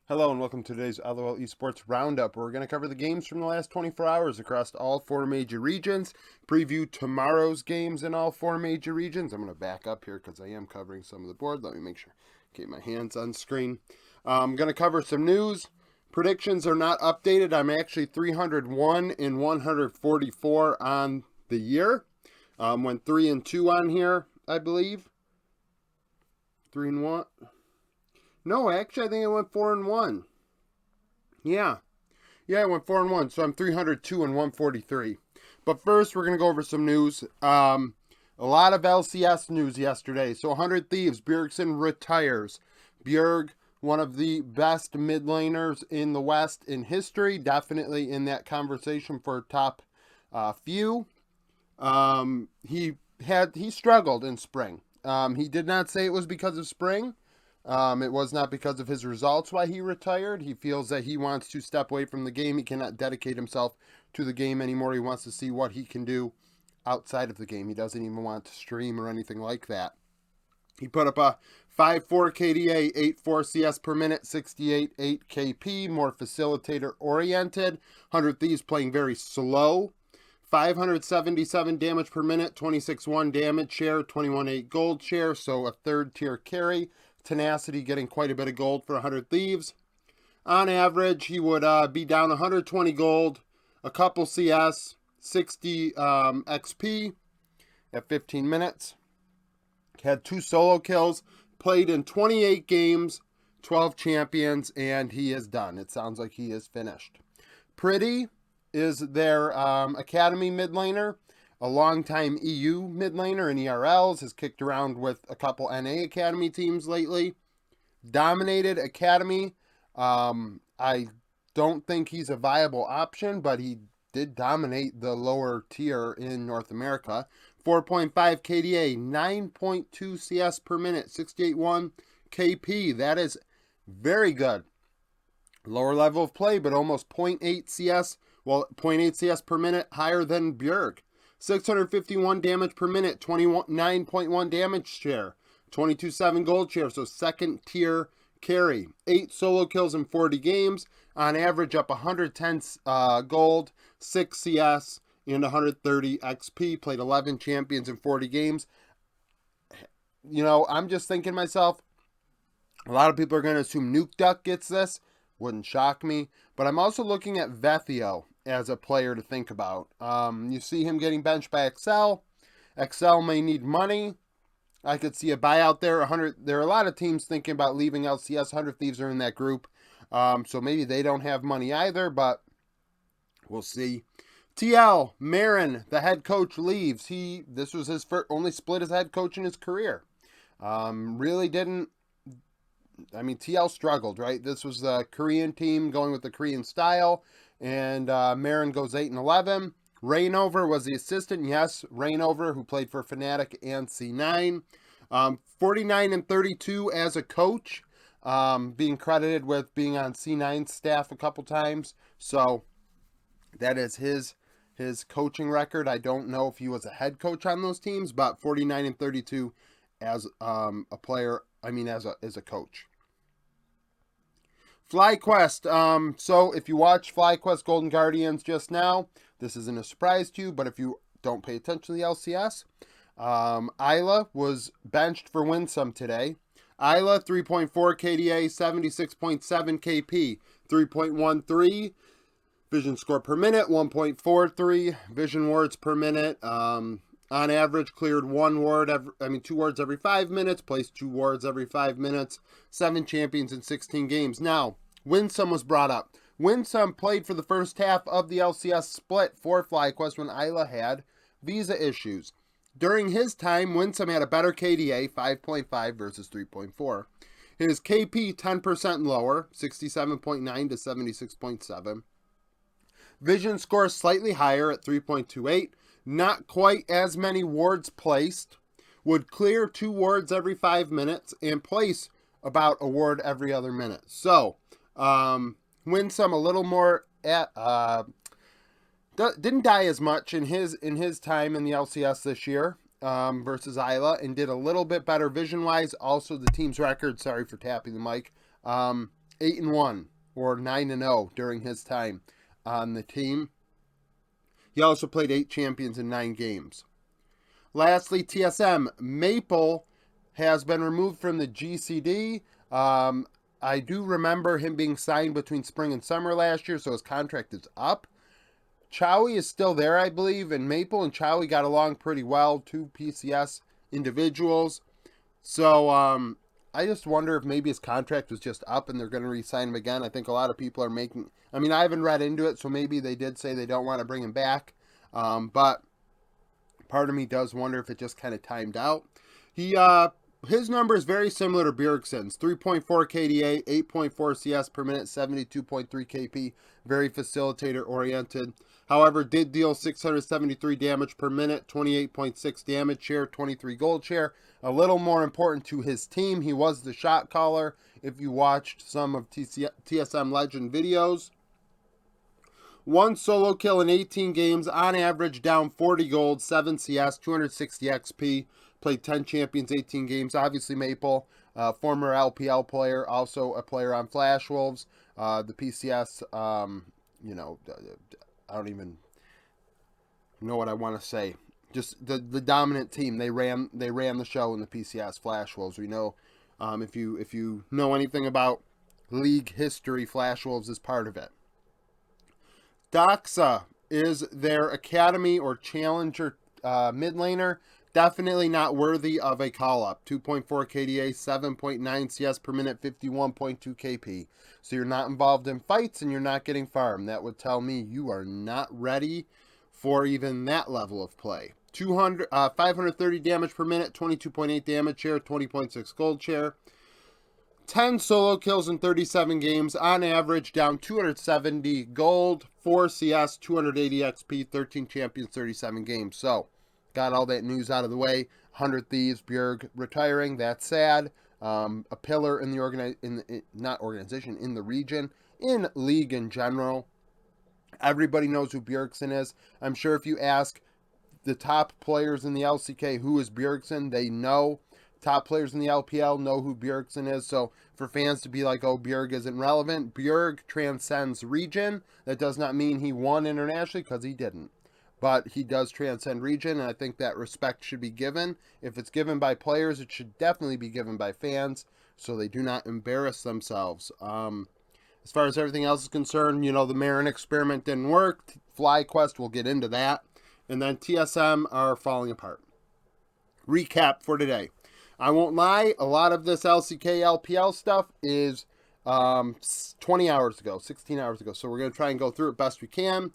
Hello and welcome to today's LOL Esports Roundup. We're going to cover the games from the last 24 hours across all four major regions, preview tomorrow's games in all four major regions. I'm going to back up here because I am covering some of the board. Let me make sure I get my hands on screen. I'm going to cover some news. Predictions are not updated. I'm actually 301 and 144 on the year. Went 3-2 on here, I believe. 3-1. No, actually, I think I went 4-1. Yeah. Yeah, I went 4-1, so I'm 302 and 143. But first, we're going to go over some news. A lot of LCS news yesterday. So 100 Thieves, Bjergsen retires. Bjerg, one of the best mid laners in the West in history. Definitely in that conversation for top few. He struggled in spring. He did not say it was because of spring. It was not because of his results why he retired. He feels that he wants to step away from the game. He cannot dedicate himself to the game anymore. He wants to see what he can do outside of the game. He doesn't even want to stream or anything like that. He put up a 5.4 KDA, 8.4 CS per minute, 68.8 KP, more facilitator oriented. 100 Thieves playing very slow. 577 damage per minute, 26.1 damage share, 21.8 gold share, so a third tier carry. Tenacity getting quite a bit of gold for 100 Thieves. On average, he would be down 120 gold, a couple CS, 60 XP at 15 minutes. Had 2 solo kills, played in 28 games, 12 champions, and he is done. It sounds like he is finished. Pretty is their academy mid laner, a longtime EU mid laner in ERLs, has kicked around with a couple NA academy teams lately. Dominated academy. I don't think he's a viable option, but he did dominate the lower tier in North America. 4.5 KDA, 9.2 CS per minute, 68.1 KP. That is very good. Lower level of play, but almost 0.8 CS. Well, 0.8 CS per minute higher than Bjerg. 651 damage per minute, 29.1 damage share, 22.7 gold share, so second tier carry. 8 solo kills in 40 games, on average up 110 gold, 6 CS, and 130 XP. Played 11 champions in 40 games. You know, I'm just thinking to myself, a lot of people are going to assume Nuke Duck gets this. Wouldn't shock me. But I'm also looking at Vethio as a player to think about. You see him getting benched by Excel. Excel may need money. I could see a buyout there. 100. There are a lot of teams thinking about leaving LCS. 100 Thieves are in that group. So maybe they don't have money either, but we'll see. TL Marin, the head coach, leaves. This was his only split as head coach in his career. Really didn't. I mean, TL struggled, right? This was the Korean team going with the Korean style, and Marin goes 8-11. Rainover was the assistant. Yes, Rainover, who played for Fnatic and C9. 49-32 as a coach, being credited with being on C9's staff a couple times. So that is his coaching record. I don't know if he was a head coach on those teams, but 49-32 as a player. I mean, as a coach. FlyQuest. So if you watch FlyQuest Golden Guardians just now, this isn't a surprise to you, but if you don't pay attention to the LCS, Isla was benched for Winsome today. Isla, 3.4 KDA, 76.7 KP, 3.13 vision score per minute, 1.43 vision wards per minute. On average, cleared 2 wards every 5 minutes, placed 2 wards every 5 minutes, 7 champions in 16 games. Now, Winsome was brought up. Winsome played for the first half of the LCS split for FlyQuest when Isla had visa issues. During his time, Winsome had a better KDA, 5.5 versus 3.4. His KP, 10% lower, 67.9 to 76.7. Vision score slightly higher at 3.28. Not quite as many wards placed. Would clear 2 wards every 5 minutes and place about a ward every other minute. So, Winsome a little more at didn't die as much in his time in the LCS this year versus Isla, and did a little bit better vision wise. Also, the team's record. Sorry for tapping the mic. 8-1 or 9-0 during his time on the team. He also played 8 champions in 9 games. Lastly, TSM. Maple has been removed from the GCD. I do remember him being signed between spring and summer last year, so his contract is up. Chowie is still there, I believe, and Maple and Chowie got along pretty well, 2 PCS individuals. So I just wonder if maybe his contract was just up and they're going to re-sign him again. I think a lot of people are making... I mean, I haven't read into it, so maybe they did say they don't want to bring him back. But part of me does wonder if it just kind of timed out. His number is very similar to Bjergsen's. 3.4 KDA, 8.4 CS per minute, 72.3 KP. Very facilitator-oriented. However, did deal 673 damage per minute, 28.6 damage share, 23 gold share. A little more important to his team, he was the shot caller. If you watched some of TSM Legend videos. 1 solo kill in 18 games, on average down 40 gold, 7 CS, 260 XP. Played 10 champions, 18 games. Obviously Maple, former LPL player, also a player on Flash Wolves. The PCS, I don't even know what I want to say. Just the dominant team. They ran the show in the PCS Flash Wolves. We know if you know anything about league history, Flash Wolves is part of it. Doxa is their academy or challenger mid laner. Definitely not worthy of a call-up. 2.4 KDA, 7.9 CS per minute, 51.2 KP. So you're not involved in fights and you're not getting farm. That would tell me you are not ready for even that level of play. 530 damage per minute, 22.8 damage share, 20.6 gold share. 10 solo kills in 37 games, on average down 270 gold, 4 CS, 280 XP, 13 champions, 37 games. So, got all that news out of the way. 100 Thieves, Bjerg retiring. That's sad. A pillar in the in the region, in league in general. Everybody knows who Bjergsen is. I'm sure if you ask the top players in the LCK who is Bjergsen, they know. Top players in the LPL know who Bjergsen is. So for fans to be like, oh, Bjerg isn't relevant, Bjerg transcends region. That does not mean he won internationally, because he didn't. But he does transcend region, and I think that respect should be given. If it's given by players, it should definitely be given by fans, so they do not embarrass themselves. As far as everything else is concerned, the Marin experiment didn't work. FlyQuest, we'll get into that. And then TSM are falling apart. Recap for today. I won't lie, a lot of this LCK LPL stuff is 20 hours ago, 16 hours ago. So we're going to try and go through it best we can.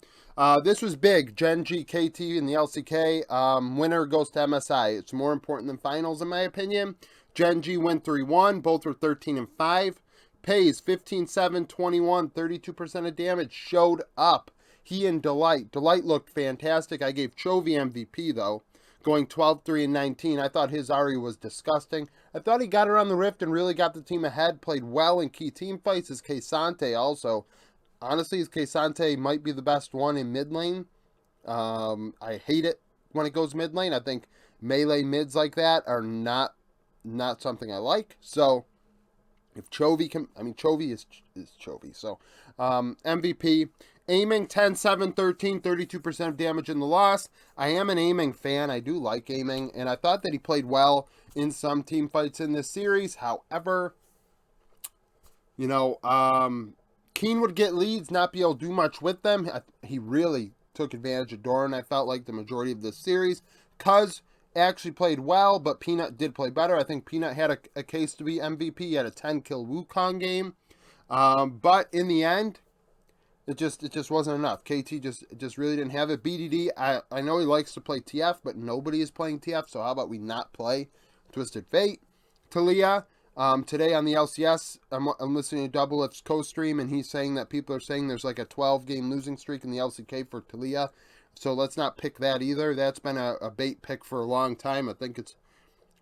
This was big. Gen G, KT in the LCK. Winner goes to MSI. It's more important than finals in my opinion. Gen G win 3-1. Both were 13-5. Pays 15-7, 21, 32% of damage. Showed up. He and Delight. Delight looked fantastic. I gave Chovy MVP though. Going 12-3 and 19. I thought his Ari was disgusting. I thought he got around the rift and really got the team ahead. Played well in key team fights. His K'Sante also. Honestly, his K'Sante might be the best one in mid lane. I hate it when it goes mid lane. I think melee mids like that are not something I like. So if Chovy can... I mean, Chovy is Chovy. So MVP... Aiming 10-7, 13, 32% of damage in the loss. I am an aiming fan. I do like aiming. And I thought that he played well in some team fights in this series. However, Keen would get leads, not be able to do much with them. He really took advantage of Doran, I felt like, the majority of this series. Cuz actually played well, but Peanut did play better. I think Peanut had a case to be MVP. He had a 10-kill Wukong game. But in the end... It just wasn't enough. KT just really didn't have it. BDD, I know he likes to play TF, but nobody is playing TF, so how about we not play Twisted Fate? Talia, today on the LCS, I'm listening to Double F's co-stream, and he's saying that people are saying there's like a 12-game losing streak in the LCK for Talia, so let's not pick that either. That's been a bait pick for a long time. I think it's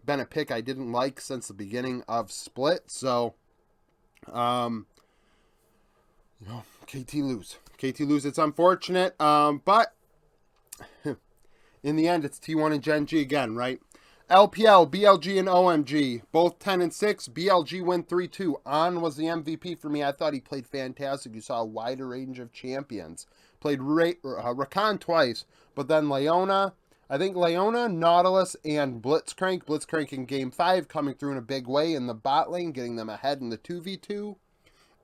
been a pick I didn't like since the beginning of Split, so... KT lose. It's unfortunate, but in the end, it's T1 and Gen G again, right? LPL, BLG, and OMG, both 10-6. BLG win 3-2. On was the MVP for me. I thought he played fantastic. You saw a wider range of champions. Played Rakan twice, but then Leona. I think Leona, Nautilus, and Blitzcrank. Blitzcrank in Game 5 coming through in a big way in the bot lane, getting them ahead in the 2v2.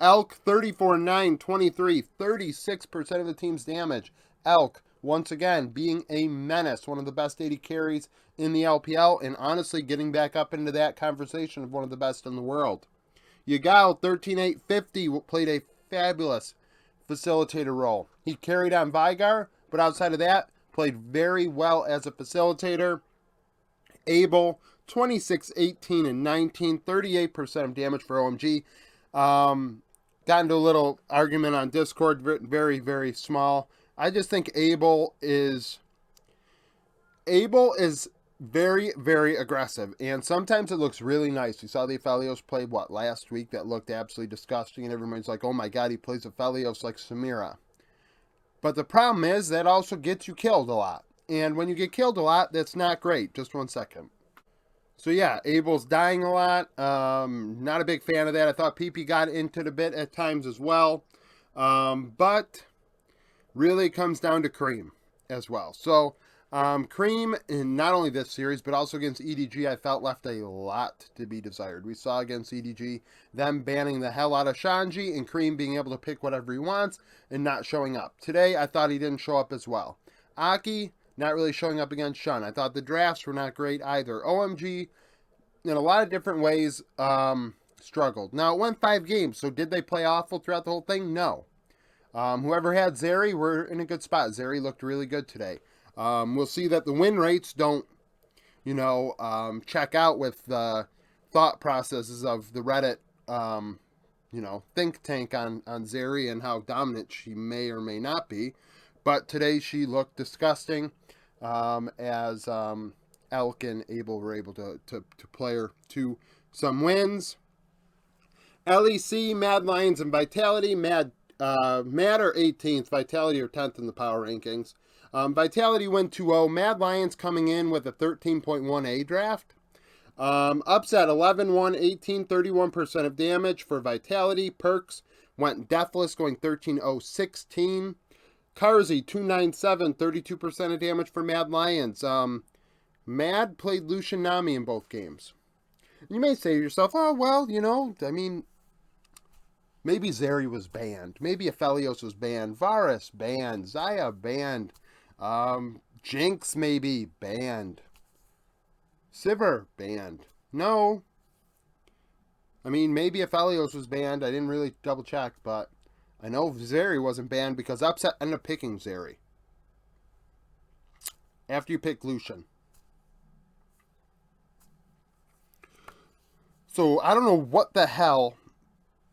Elk, 34-9, 23, 36% of the team's damage. Elk, once again, being a menace, one of the best AD carries in the LPL, and honestly getting back up into that conversation of one of the best in the world. Yagao, 13-8, 50, played a fabulous facilitator role. He carried on Vigar, but outside of that, played very well as a facilitator. Abel, 26, 18, and 19, 38% of damage for OMG. Got into a little argument on Discord, very, very small. I just think Abel is very, very aggressive, and sometimes it looks really nice. We saw the Aphelios play, last week, that looked absolutely disgusting, and everybody's like, oh my god, he plays Aphelios like Samira. But the problem is, that also gets you killed a lot, and when you get killed a lot, that's not great. Just 1 second. So yeah, Abel's dying a lot. Not a big fan of that. I thought PP got into it a bit at times as well. But really comes down to Cream as well. So Cream, in not only this series, but also against EDG, I felt left a lot to be desired. We saw against EDG them banning the hell out of Shanji and Cream being able to pick whatever he wants and not showing up. Today, I thought he didn't show up as well. Aki, not really showing up against Shun. I thought the drafts were not great either. OMG, in a lot of different ways, struggled. Now, it went 5 games, so did they play awful throughout the whole thing? No. Whoever had Zeri, we're in a good spot. Zeri looked really good today. We'll see that the win rates don't, check out with the thought processes of the Reddit, think tank on Zeri and how dominant she may or may not be. But today she looked disgusting, as Elk and Abel were able to play her to some wins. LEC, Mad Lions, and Vitality. Mad are 18th, Vitality are 10th in the power rankings. Vitality win 2-0. Mad Lions coming in with a 13.1A draft. Upset 11-1, 18, 31% of damage for Vitality. Perks went deathless, going 13-0, 16. Karzi, 297, 32% of damage for Mad Lions. Mad played Lucian Nami in both games. You may say to yourself, oh, well, maybe Zeri was banned. Maybe Aphelios was banned. Varus banned. Zaya banned. Jinx maybe banned. Sivir banned. No. Maybe Aphelios was banned. I didn't really double check, but I know Zeri wasn't banned because Upset ended up picking Zeri after you pick Lucian. So I don't know what the hell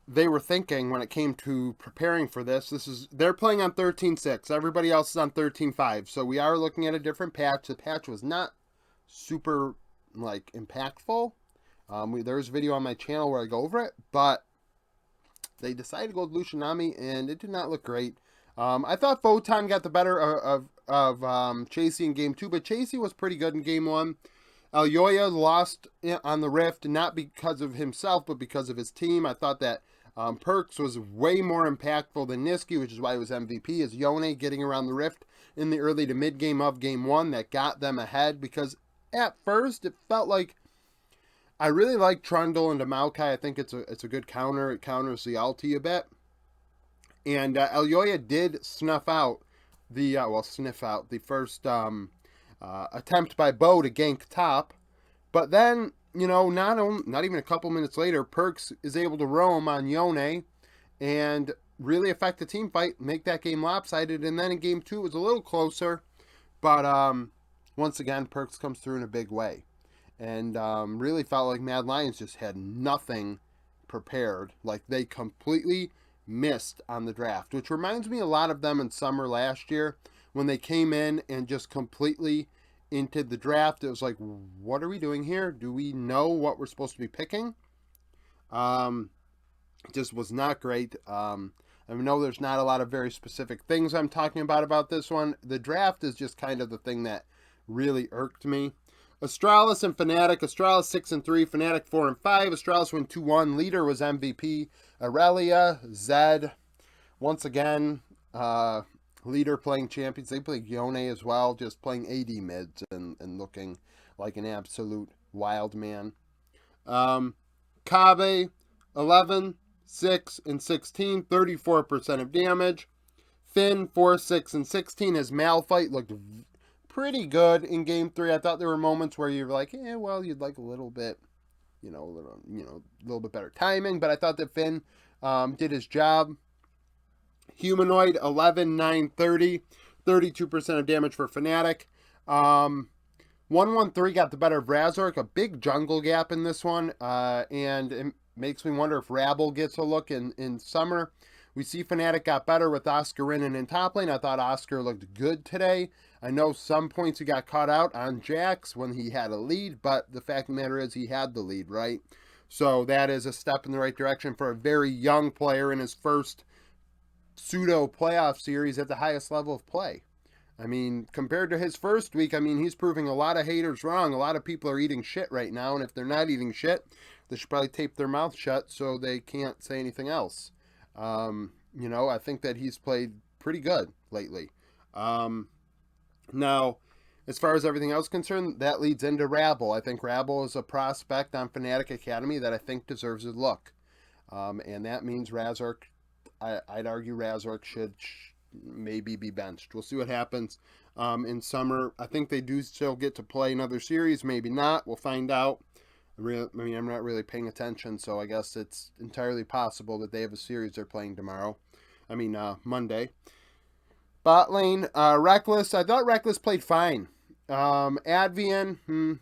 they were thinking when it came to preparing for this. They're playing on 13.6. Everybody else is on 13.5. So we are looking at a different patch. The patch was not super impactful. There's a video on my channel where I go over it, but they decided to go with Lucian Nami, and it did not look great. I thought Photon got the better of Chasey in Game 2, but Chasey was pretty good in Game 1. Alyoya lost on the Rift, not because of himself, but because of his team. I thought that Perks was way more impactful than Niski, which is why he was MVP, is Yone getting around the Rift in the early to mid game of Game 1 that got them ahead, because at first it felt like I really like Trundle into Maokai. I think it's a good counter. It counters the ulti a bit. And Alyoya did sniff out the first attempt by Bo to gank top. But then, not even a couple minutes later, Perks is able to roam on Yone and really affect the team fight, make that game lopsided. And then in Game 2, it was a little closer. But once again, Perks comes through in a big way. And really felt like Mad Lions just had nothing prepared. Like they completely missed on the draft, which reminds me a lot of them in summer last year when they came in and just completely into the draft. It was like, what are we doing here? Do we know what we're supposed to be picking? Just was not great. I know there's not a lot of very specific things I'm talking about this one. The draft is just kind of the thing that really irked me. Astralis and Fnatic. Astralis 6-3, Fnatic 4-5. Astralis win 2-1. Leader was MVP. Aurelia, Zed. Once again, Leader playing champions. They played Yone as well, just playing AD mids and looking like an absolute wild man. Kabe, 11, 6, and 16, 34% of damage. Finn, 4, 6, and 16. His Malphite looked pretty good in Game 3. I thought there were moments where you were like, well, you'd like a little bit, a little bit better timing. But I thought that Finn did his job. Humanoid, 11, 9, 30. 32% of damage for Fnatic. 113 got the better of Razork. A big jungle gap in this one. And it makes me wonder if Rabble gets a look in summer. We see Fnatic got better with Oscar in top lane. I thought Oscar looked good today. I know some points he got caught out on Jax when he had a lead, but the fact of the matter is he had the lead, right? So that is a step in the right direction for a very young player in his first pseudo playoff series at the highest level of play. I mean, compared to his first week, I mean, he's proving a lot of haters wrong. A lot of people are eating shit right now, and if they're not eating shit, they should probably tape their mouth shut so they can't say anything else. I think that he's played pretty good lately. Now, as far as everything else concerned, that leads into Rabble. I think Rabble is a prospect on Fnatic Academy that I think deserves a look. And that means Razork, I'd argue Razork should maybe be benched. We'll see what happens in summer. I think they do still get to play another series, maybe not. We'll find out. I'm not really paying attention, so I guess it's entirely possible that they have a series they're playing tomorrow. Monday. Bot lane, Reckless. I thought Reckless played fine. Advian,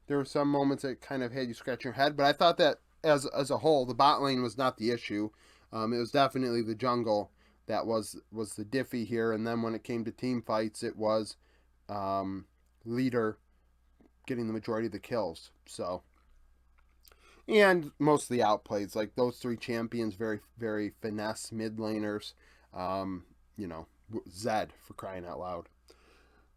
there were some moments that kind of had you scratch your head, but I thought that as a whole, the bot lane was not the issue. It was definitely the jungle that was the diffy here, and then when it came to team fights, it was Leader getting the majority of the kills. So, and most of the outplays, like those three champions, very, very finesse mid laners. Zed, for crying out loud.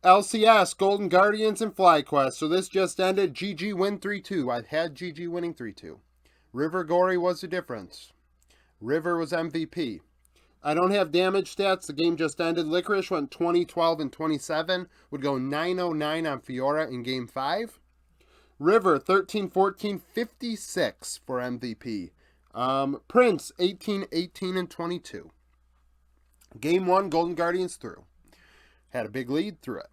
LCS, Golden Guardians, and FlyQuest. So this just ended. GG win 3-2. I had GG winning 3-2. River Gory was the difference. River was MVP. I don't have damage stats. The game just ended. Licorice went 20, 12, and 27. Would go 9-0-9 on Fiora in Game 5. River, 13, 14, 56 for MVP. Prince, 18, 18, and 22. Game 1, Golden Guardians through. Had a big lead through it.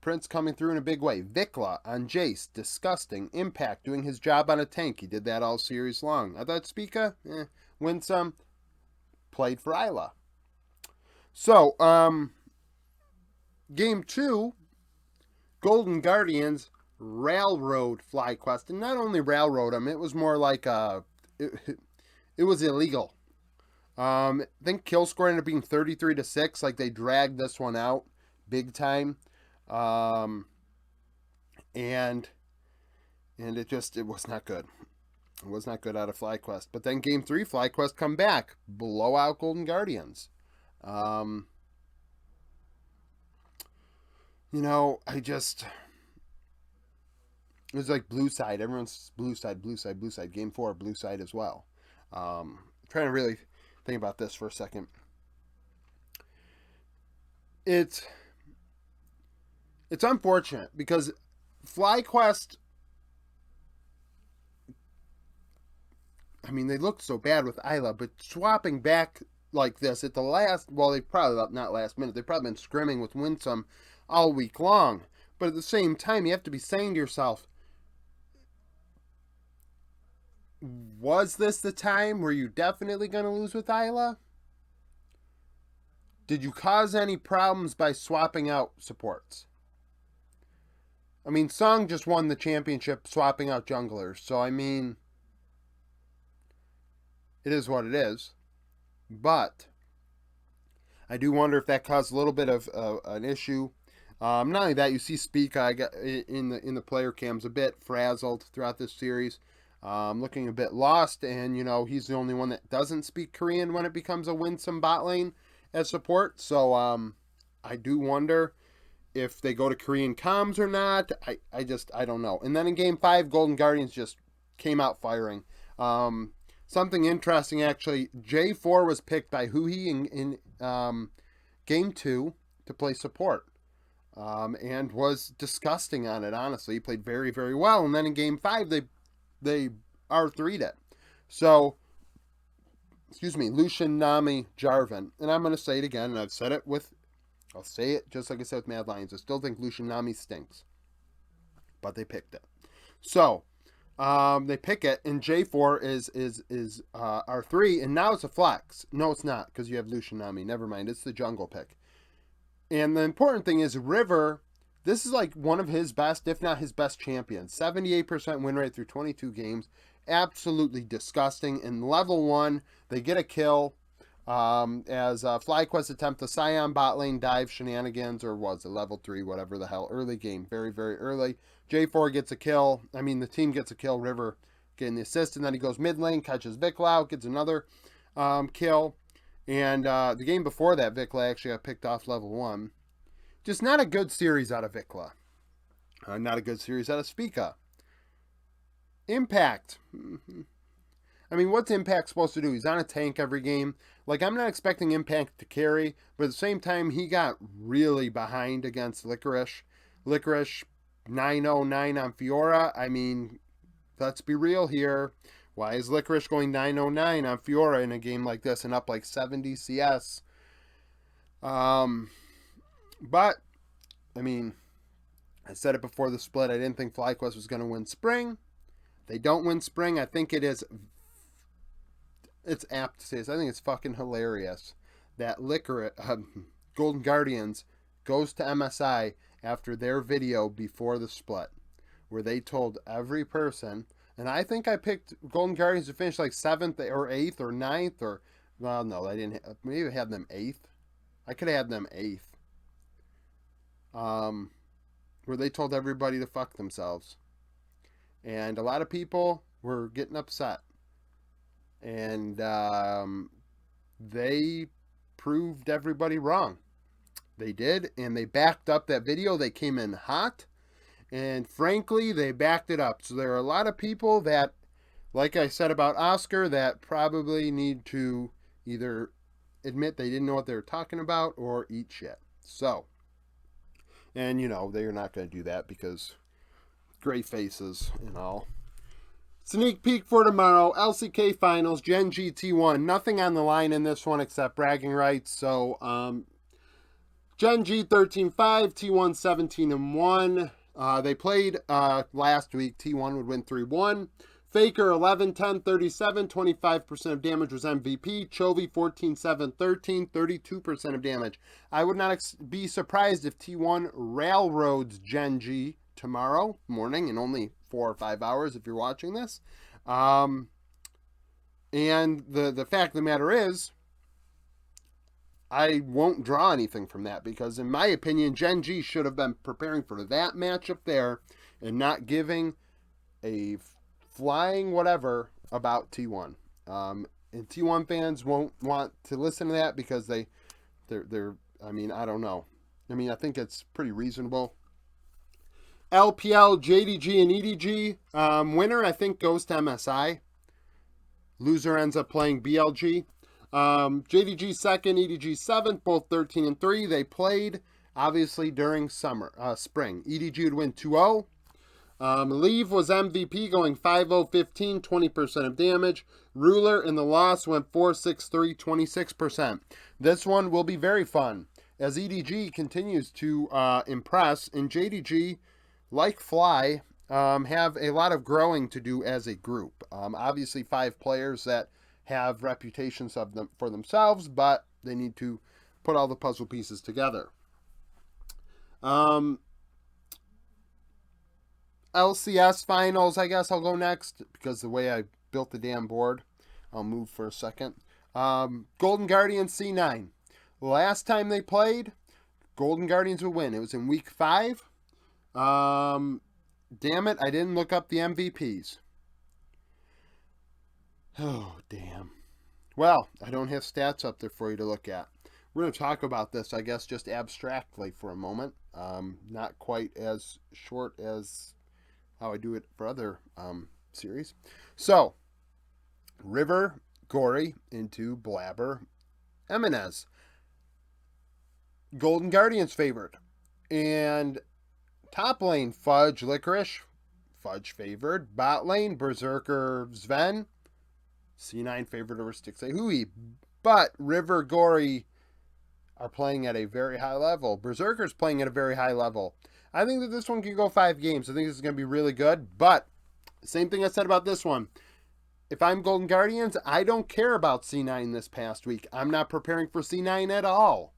Prince coming through in a big way. Vikla on Jace, disgusting. Impact doing his job on a tank. He did that all series long. I thought Spica, win some. Played for Isla. So, Game 2, Golden Guardians railroad FlyQuest. And not only railroad them, it was more like it was illegal. I think kill score ended up being 33-6. Like, they dragged this one out big time. And it was not good. It was not good out of FlyQuest. But then Game 3, FlyQuest come back. Blow out Golden Guardians. It was like blue side. Everyone's blue side, blue side, blue side. Game 4, blue side as well. Trying to really think about this for a second. It's unfortunate because FlyQuest, they looked so bad with Isla, but swapping back like this at the last, well, they probably, not last minute, they've probably been scrimming with Winsome all week long. But at the same time, you have to be saying to yourself, was this the time where you're definitely going to lose with Isla? Did you cause any problems by swapping out supports? Song just won the championship swapping out junglers. So, it is what it is. But I do wonder if that caused a little bit of an issue. Not only that, you see Spica in the player cams a bit frazzled throughout this series. Looking a bit lost, and he's the only one that doesn't speak Korean when it becomes a Winsome bot lane as support. So I do wonder if they go to Korean comms or not. I don't know. And then in game 5, Golden Guardians just came out firing. Something interesting, actually, J4 was picked by Huhi in game 2 to play support. And was disgusting on it, honestly. He played very, very well. And then in game 5, they R3'd it. So, excuse me, Lucian, Nami, Jarvan. And I'm going to say it again, and I'll say it just like I said with Mad Lions. I still think Lucian Nami stinks. But they picked it. So, they pick it, and J4 is R3, and now it's a flex. No, it's not, because you have Lucian Nami. Never mind, it's the jungle pick. And the important thing is River, this is like one of his best, if not his best champions. 78% win rate through 22 games. Absolutely disgusting. In level 1, they get a kill as FlyQuest attempt the Scion bot lane dive shenanigans, or was it level 3, whatever the hell, early game, very, very early. J4 gets a kill. I mean, the team gets a kill. River getting the assist, and then he goes mid lane, catches Vikla, gets another kill. And the game before that, Vikla actually got picked off level 1. Just not a good series out of Vikla. Not a good series out of Spica. Impact. I mean, what's Impact supposed to do? He's on a tank every game. Like, I'm not expecting Impact to carry, but at the same time, he got really behind against Licorice. Licorice 909 on Fiora. I mean, let's be real here. Why is Licorice going 909 on Fiora in a game like this and up like 70 CS? But, I mean, I said it before the split. I didn't think FlyQuest was going to win Spring. They don't win Spring. I think it's apt to say this. I think it's fucking hilarious that Golden Guardians goes to MSI after their video before the split, where they told every person, and I think I picked Golden Guardians to finish like 7th or 8th or 9th, or, well, no, I didn't. Maybe I had them 8th. I could have had them 8th. Where they told everybody to fuck themselves. And a lot of people were getting upset. And they proved everybody wrong. They did, and they backed up that video. They came in hot, and frankly, they backed it up. So there are a lot of people that, like I said about Oscar, that probably need to either admit they didn't know what they were talking about or eat shit. So, and you know, they're not going to do that because gray faces and all. Sneak peek for tomorrow, LCK Finals, Gen G T1. Nothing on the line in this one except bragging rights. So, Gen G 13-5, T1 17-1. They played last week. T1 would win 3-1. Faker 11-10, 37, 25% of damage was MVP. Chovy 14-7, 13, 32% of damage. I would not be surprised if T1 railroads Gen G tomorrow morning in only 4 or 5 hours if you're watching this. And the fact of the matter is, I won't draw anything from that because, in my opinion, Gen G should have been preparing for that matchup there and not giving a flying whatever about T1. And T1 fans won't want to listen to that because they're I mean, I don't know. I mean, I think it's pretty reasonable. LPL, JDG, and EDG. Winner, I think, goes to MSI. Loser ends up playing BLG. JDG second, EDG seventh, both 13-3. They played, obviously, during spring. EDG would win 2-0. Leave was MVP, going 5-0-15, 20% of damage. Ruler in the loss went 4-6-3, 26%. This one will be very fun as EDG continues to impress, and JDG, like Fly, have a lot of growing to do as a group. Obviously, 5 players that have reputations for themselves, but they need to put all the puzzle pieces together. LCS finals, I guess I'll go next because the way I built the damn board. I'll move for a second. Golden Guardians C9. Last time they played, Golden Guardians would win. It was in week 5. Damn it, I didn't look up the MVPs. Oh, damn. Well, I don't have stats up there for you to look at. we're going to talk about this, I guess, just abstractly for a moment. Not quite as short as how I do it for other series. So, River, Gory into Blabber, Eminez. Golden Guardians favored. And top lane, Fudge, Licorice. Fudge favored. Bot lane, Berserker, Sven. C9 favored over Stixay Hui. But River, Gory are playing at a very high level. Berserker's playing at a very high level. I think that this one can go 5 games. I think this is going to be really good. But, same thing I said about this one. If I'm Golden Guardians, I don't care about C9 this past week. I'm not preparing for C9 at all.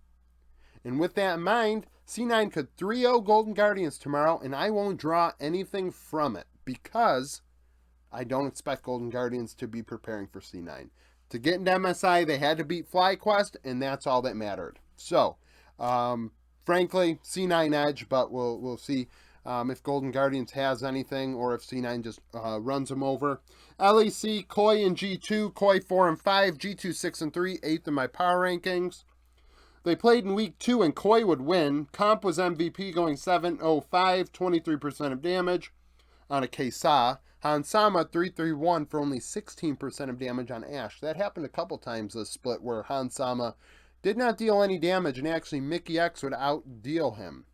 And with that in mind, C9 could 3-0 Golden Guardians tomorrow, and I won't draw anything from it because I don't expect Golden Guardians to be preparing for C9. To get into MSI, they had to beat FlyQuest, and that's all that mattered. So, frankly, C9 edge, but we'll see if Golden Guardians has anything or if C9 just runs them over. LEC, Koi, and G2. Koi 4 and 5, G2 6 and 3, 8th in my power rankings. They played in week 2 and Koi would win. Comp was MVP going 7-0-5, 23% of damage on a Kesa. Hansama 3-3-1 for only 16% of damage on Ashe. That happened a couple times this split where Hansama did not deal any damage and actually Mickey X would outdeal him.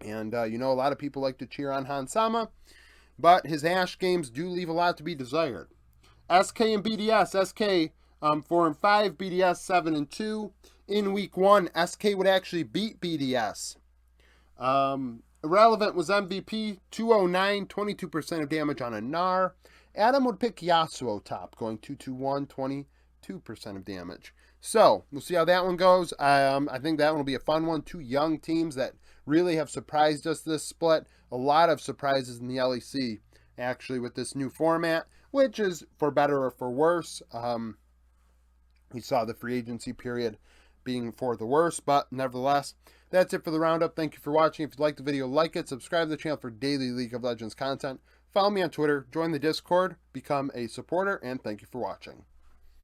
And a lot of people like to cheer on Hansama, but his Ashe games do leave a lot to be desired. SK and BDS. SK 4 and 5, BDS 7 and 2. In week 1, SK would actually beat BDS. Irrelevant was MVP, 209, 22% of damage on a Gnar. Adam would pick Yasuo top, going 221, 22% of damage. So, we'll see how that one goes. I think that one will be a fun one. 2 young teams that really have surprised us this split. A lot of surprises in the LEC, actually, with this new format, which is for better or for worse. We saw the free agency period being for the worse, but nevertheless, that's it for the roundup. Thank you for watching. If you liked the video, like it, subscribe to the channel for daily League of Legends content. Follow me on Twitter, join the Discord, become a supporter, and thank you for watching.